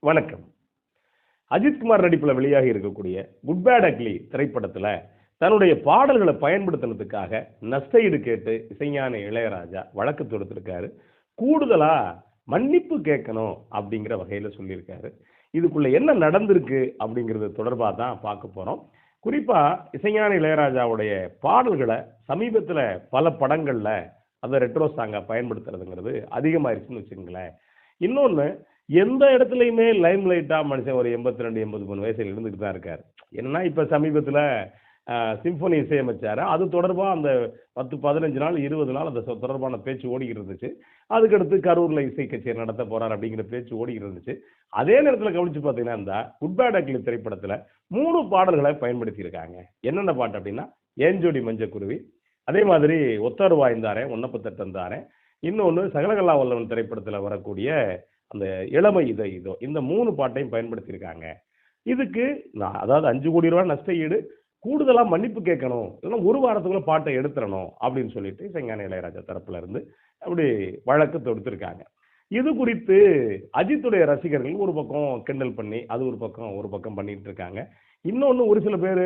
வணக்கம். அஜித்குமார் நடிப்பில் வெளியாகி இருக்கக்கூடிய குட் பேட் அக்லி திரைப்படத்தில் தன்னுடைய பாடல்களை பயன்படுத்தினதுக்காக நஷ்டஈடு கேட்டு இசைஞானி இளையராஜா வழக்கு தொடுத்திருக்காரு. கூடுதலா மன்னிப்பு கேட்கணும் அப்படிங்கிற வகையில் சொல்லியிருக்காரு. இதுக்குள்ள என்ன நடந்திருக்கு அப்படிங்கிறது தொடர்பாக தான் பார்க்க போறோம். குறிப்பா இசைஞானி இளையராஜாவுடைய பாடல்களை சமீபத்தில் பல படங்கள்ல அதை ரெட்ரோ சாங்கா பயன்படுத்துறதுங்கிறது அதிகமாயிருச்சுன்னு வச்சுக்கோங்களேன். இன்னொன்று, எந்த இடத்துலையுமே லைம் லைட்டா மனுஷன் ஒரு 82-83 வயசுல இருந்துட்டு தான் இருக்காரு. என்னன்னா இப்ப சமீபத்துல சிம்பொனி இசையமைச்சாரு. அது தொடர்பா அந்த 10-15 நாள் 20 நாள் அந்த தொடர்பான பேச்சு ஓடிக்கிட்டு இருந்துச்சு. அதுக்கடுத்து கரூர்ல இசை கச்சேரி நடத்த போறார் அப்படிங்கிற பேச்சு ஓடிக்கிட்டு இருந்துச்சு. அதே நேரத்தில் கவனிச்சு பார்த்தீங்கன்னா இந்த குட் பேட் அக்லி திரைப்படத்துல 3 பாடல்களை பயன்படுத்தி இருக்காங்க. என்னென்ன பாட்டு அப்படின்னா, ஏஞ்சோடி மஞ்சக்குருவி, அதே மாதிரி ஒத்தர் வாய்ந்தாரே ஒன்னப்பத்தட்டந்தாரே, இன்னொன்று சகலகலா வல்லவன் திரைப்படத்தில் வரக்கூடிய அந்த இளமை இதோ இதோ, இந்த 3 பாட்டையும் பயன்படுத்தியிருக்காங்க. இதுக்கு அதாவது 5 கோடி ரூபாய் நஷ்ட ஈடு, கூடுதலா மன்னிப்பு கேட்கணும், இல்லைன்னா 1 வாரத்துக்குள்ள பாட்டை எடுத்துடணும் அப்படின்னு சொல்லிட்டு இசைஞானி இளையராஜா தரப்புல இருந்து அப்படி வழக்கு தொடுத்திருக்காங்க. இது குறித்து அஜித்துடைய ரசிகர்கள் ஒரு பக்கம் கிண்டல் பண்ணி அது ஒரு பக்கம் பண்ணிட்டு இருக்காங்க. இன்னொன்னு, ஒரு சில பேர்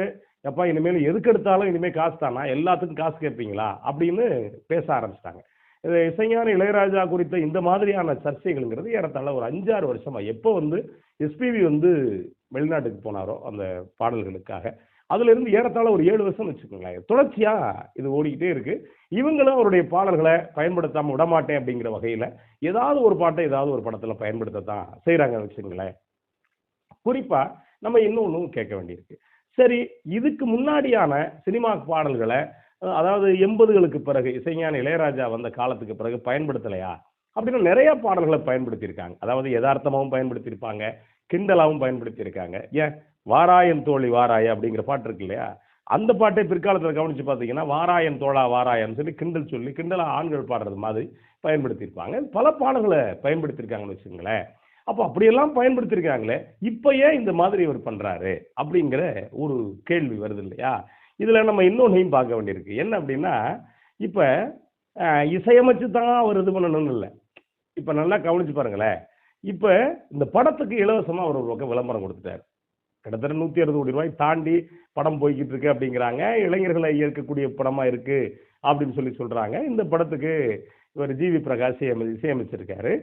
எப்பா இனிமேல் எதுக்கு எடுத்தாலும் இனிமேல் காசு தானா, எல்லாத்துக்கும் காசு கேட்பீங்களா அப்படின்னு பேச ஆரம்பிச்சிட்டாங்க. இசைஞானி இளையராஜா குறித்த இந்த மாதிரியான சர்ச்சைகள்ங்கிறது ஏறத்தாழ ஒரு 5-6 வருஷமா, எப்போ எஸ்பிபி வெளிநாட்டுக்கு போனாரோ அந்த பாடல்களுக்காக, அதுல இருந்து ஏறத்தாழ ஒரு 7 வருஷம் வச்சுக்கோங்களேன், தொடர்ச்சியா இது ஓடிக்கிட்டே இருக்கு. இவங்களும் அவருடைய பாடல்களை பயன்படுத்தாம விடமாட்டேன் அப்படிங்கிற வகையில ஏதாவது ஒரு பாட்டை ஏதாவது ஒரு படத்துல பயன்படுத்தத்தான் செய்யறாங்க வச்சுங்களேன். குறிப்பா நம்ம இன்னொன்னும் கேட்க வேண்டியிருக்கு. சரி, இதுக்கு முன்னாடியான சினிமா பாடல்களை, அதாவது 80களுக்கு பிறகு இசைஞானி இளையராஜா வந்த காலத்துக்கு பிறகு பயன்படுத்தலையா அப்படின்னு நிறைய பாடல்களை பயன்படுத்தியிருக்காங்க. அதாவது யதார்த்தமாகவும் பயன்படுத்தியிருப்பாங்க, கிண்டலாவும் பயன்படுத்தியிருக்காங்க. ஏன், வாராயன் தோழி வாராய அப்படிங்கிற பாட்டு இருக்கு இல்லையா, அந்த பாட்டை பிற்காலத்தில் கவனிச்சு பார்த்தீங்கன்னா வாராயன் தோழா வாராயன்னு சொல்லி கிண்டலா ஆண்கள் பாடுறது மாதிரி பயன்படுத்தியிருப்பாங்க. பல பாடல்களை பயன்படுத்தியிருக்காங்கன்னு வச்சுங்களேன். அப்போ அப்படியெல்லாம் பயன்படுத்தியிருக்காங்களே, இப்ப ஏன் இந்த மாதிரி இவர் பண்றாரு அப்படிங்கிற ஒரு கேள்வி வருது இல்லையா. இதுல நம்ம இன்னொன்னையும் பார்க்க வேண்டியிருக்கு. என்ன அப்படின்னா, இப்ப இசையமைச்சு தான் அவர் இது பண்ணணும்னு இல்லை. இப்ப நல்லா கவனிச்சு பாருங்களேன். இப்ப இந்த படத்துக்கு இலவசமா அவர் ஒரு பக்கம் விளம்பரம் கொடுத்துட்டார். கிட்டத்தட்ட 160 கோடி ரூபாய் தாண்டி படம் போய்கிட்டு இருக்கு அப்படிங்கிறாங்க. இளைஞர்களை ஈர்க்கக்கூடிய படமா இருக்கு அப்படின்னு சொல்றாங்க. இந்த படத்துக்கு இவர் ஜிவி பிரகாஷ் இசையமைச்சிருக்காரு.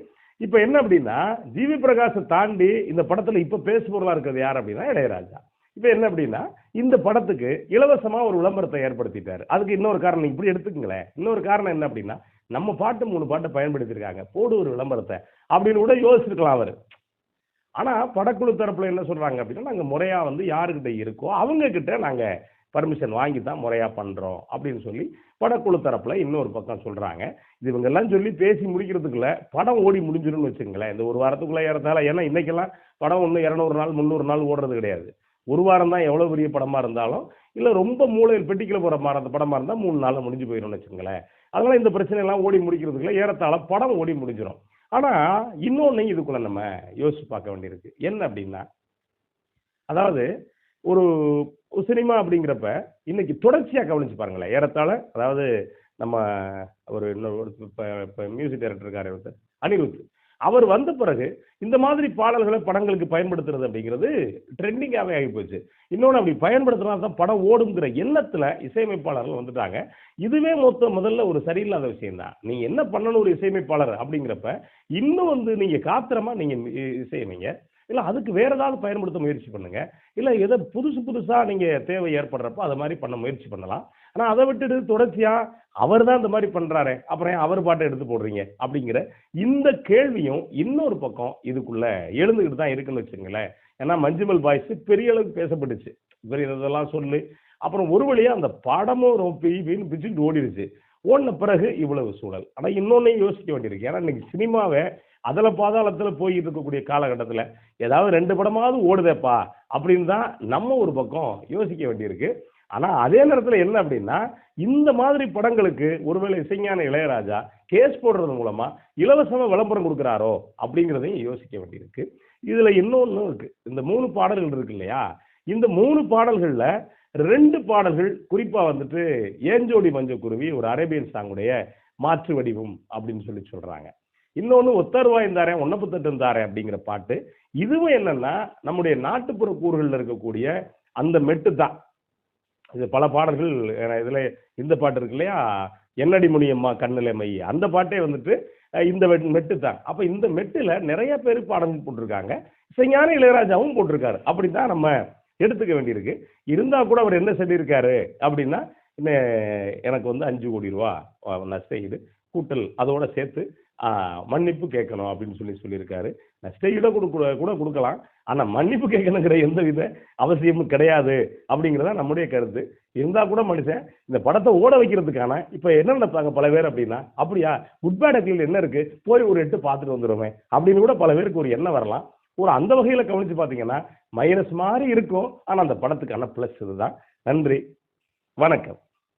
இப்ப என்ன அப்படின்னா, ஜிவி பிரகாஷை தாண்டி இந்த படத்துல இப்ப பேசுபொருளா இருக்கிறது யார் அப்படின்னா இளையராஜா. இப்ப என்ன அப்படின்னா, இந்த படத்துக்கு இலவசமா ஒரு விளம்பரத்தை ஏற்படுத்திட்டாரு. அதுக்கு இன்னொரு காரணம் இப்படி எடுத்துக்கங்களேன். இன்னொரு காரணம் என்ன அப்படின்னா, நம்ம பாட்டு 3 பாட்டை பயன்படுத்திருக்காங்க, போடு ஒரு விளம்பரத்தை அப்படின்னு கூட யோசிச்சிருக்கலாம் அவரு. ஆனா படக்குழு தரப்புல என்ன சொல்றாங்க அப்படின்னா, நாங்க முறையா யாருக்கிட்ட இருக்கோ அவங்க கிட்ட நாங்க பர்மிஷன் வாங்கி தான் முறையா பண்றோம் அப்படின்னு சொல்லி படக்குழு தரப்புல இன்னொரு பக்கம் சொல்றாங்க. இது இவங்க எல்லாம் சொல்லி பேசி முடிக்கிறதுக்குள்ள படம் ஓடி முடிஞ்சிரும்னு வச்சுங்களேன். இந்த 1 வாரத்துக்குள்ள ஏறத்தால, ஏன்னா இன்னைக்கெல்லாம் படம் 200 நாள் 300 நாள் ஓடுறது கிடையாது. 1 வாரம் தான் எவ்வளவு பெரிய படமா இருந்தாலும், இல்ல ரொம்ப மூளையில் பெட்டிக்கல போற படமா இருந்தா 3 நாள்ல முடிஞ்சு போயிடும்னு வச்சுங்களேன். அதனால இந்த பிரச்சனை எல்லாம் ஓடி முடிக்கிறதுக்குள்ள ஏறத்தாழ படம் ஓடி முடிஞ்சிடும். ஆனா இன்னொன்னு இதுக்குள்ள நம்ம யோசிச்சு பார்க்க வேண்டியிருக்கு. என்ன அப்படின்னா, அதாவது ஒரு சினிமா அப்படிங்கிறப்ப இன்னைக்கு தொடர்ச்சியா கவனிச்சு பாருங்களேன். ஏறத்தாழ, அதாவது நம்ம ஒரு மியூசிக் டைரக்டர் இருக்காரு அனிருத், அவர் வந்த பிறகு இந்த மாதிரி பாடல்களை படங்களுக்கு பயன்படுத்துறது அப்படிங்கிறது ட்ரெண்டிங்காகவே ஆகி போச்சு. இன்னொன்று, அப்படி பயன்படுத்தினா தான் படம் ஓடுங்கிற எண்ணத்துல இசையமைப்பாளர்கள் வந்துட்டாங்க. இதுவே முதல்ல ஒரு சரியில்லாத விஷயம் தான். நீங்க என்ன பண்ணணும் ஒரு இசையமைப்பாளர் அப்படிங்கிறப்ப, இன்னும் நீங்க காத்திரமா நீங்க இசையமைங்க, இல்ல அதுக்கு வேற ஏதாவது பயன்படுத்த முயற்சி பண்ணுங்க, இல்ல எதை புதுசா நீங்க தேவை ஏற்படுறப்ப அதை மாதிரி பண்ண முயற்சி பண்ணலாம். ஆனா அதை விட்டுட்டு தொடர்ச்சியா அவர் தான் இந்த மாதிரி பண்றாரு, அப்புறம் அவர் பாட்டை எடுத்து போடுறீங்க அப்படிங்கிற இந்த கேள்வியும் இன்னொரு பக்கம் இதுக்குள்ள எழுந்துகிட்டு தான் இருக்குன்னு வச்சுங்களேன். ஏன்னா மஞ்சுமல் பாய்ஸ் பெரிய அளவுக்கு பேசப்பட்டுச்சு, பெரிய இதெல்லாம் சொல்லு, அப்புறம் ஒரு வழியா அந்த படமும் ரொம்ப பிச்சுட்டு ஓடிடுச்சு. ஓடின பிறகு இவ்வளவு சூழல். ஆனா இன்னொன்னையும் யோசிக்க வேண்டியிருக்கு. ஏன்னா இன்னைக்கு சினிமாவை அதுல பாதாளத்துல போயிட்டு இருக்கக்கூடிய காலகட்டத்துல ஏதாவது 2 படமாவது ஓடுதேப்பா அப்படின்னு தான் நம்ம ஒரு பக்கம் யோசிக்க வேண்டியிருக்கு. ஆனா அதே நேரத்துல என்ன அப்படின்னா, இந்த மாதிரி படங்களுக்கு ஒருவேளை இசைஞானி இளையராஜா கேஸ் போடுறது மூலமா இலவசமா விளம்பரம் கொடுக்கிறாரோ அப்படிங்கிறதையும் யோசிக்க வேண்டியிருக்கு. இதுல இன்னொன்னு இருக்கு. இந்த 3 பாடல்கள் இருக்கு இல்லையா, இந்த 3 பாடல்கள்ல 2 பாடல்கள் குறிப்பா ஏஞ்சோடி மஞ்சக்குருவி ஒரு அரேபியன் சாங்குடைய மாற்று வடிவம் அப்படின்னு சொல்றாங்க. இன்னொன்னு ஒத்தருவாயும் தாரேன் ஒன்னப்பத்தட்டும் தாரேன் அப்படிங்கிற பாட்டு. இதுவும் என்னன்னா நம்முடைய நாட்டுப்புற கூறுகளில் இருக்கக்கூடிய அந்த மெட்டு தான். இது பல பாடல்கள் இதுல இந்த பாட்டு இருக்கு இல்லையா, என்னடி முனியம்மா கண்ணில மை, அந்த பாட்டே வந்துட்டு இந்த மெட்டு தான். அப்ப இந்த மெட்டுல நிறைய பேர் பாடல்கள் போட்டிருக்காங்க. இசைஞானி இளையராஜாவும் போட்டிருக்காரு. அப்படித்தான் நம்ம எடுத்துக்க வேண்டியிருக்கு. இருந்தா கூட அவர் என்ன சொல்லியிருக்காரு அப்படின்னா, எனக்கு வந்து 5 கோடி ரூபா நஷ்டஈடு கூட்டல் அதோட சேர்த்து மன்னிப்பு கேட்கணும் அப்படின்னு சொல்லியிருக்காரு. நஷ்டஈட கூட கொடுக்கலாம். ஆனா மன்னிப்பு கேட்கணுங்கிற எந்த வித அவசியமும் கிடையாது அப்படிங்கிறதா நம்முடைய கருத்து. இருந்தா கூட மனுஷன் இந்த படத்தை ஓட வைக்கிறதுக்கான இப்ப என்ன நினைப்பாங்க பல பேர் அப்படின்னா, அப்படியா குட் பேட் அக்லியில் என்ன இருக்கு, போய் ஒரு 8 பார்த்துட்டு வந்துடுமே அப்படின்னு கூட பல பேருக்கு ஒரு எண்ணம் வரலாம். ஒரு அந்த வகையில கவனிச்சு பாத்தீங்கன்னா மைனஸ் மாதிரி இருக்கும். ஆனா அந்த படத்துக்கான பிளஸ் இதுதான். நன்றி, வணக்கம்.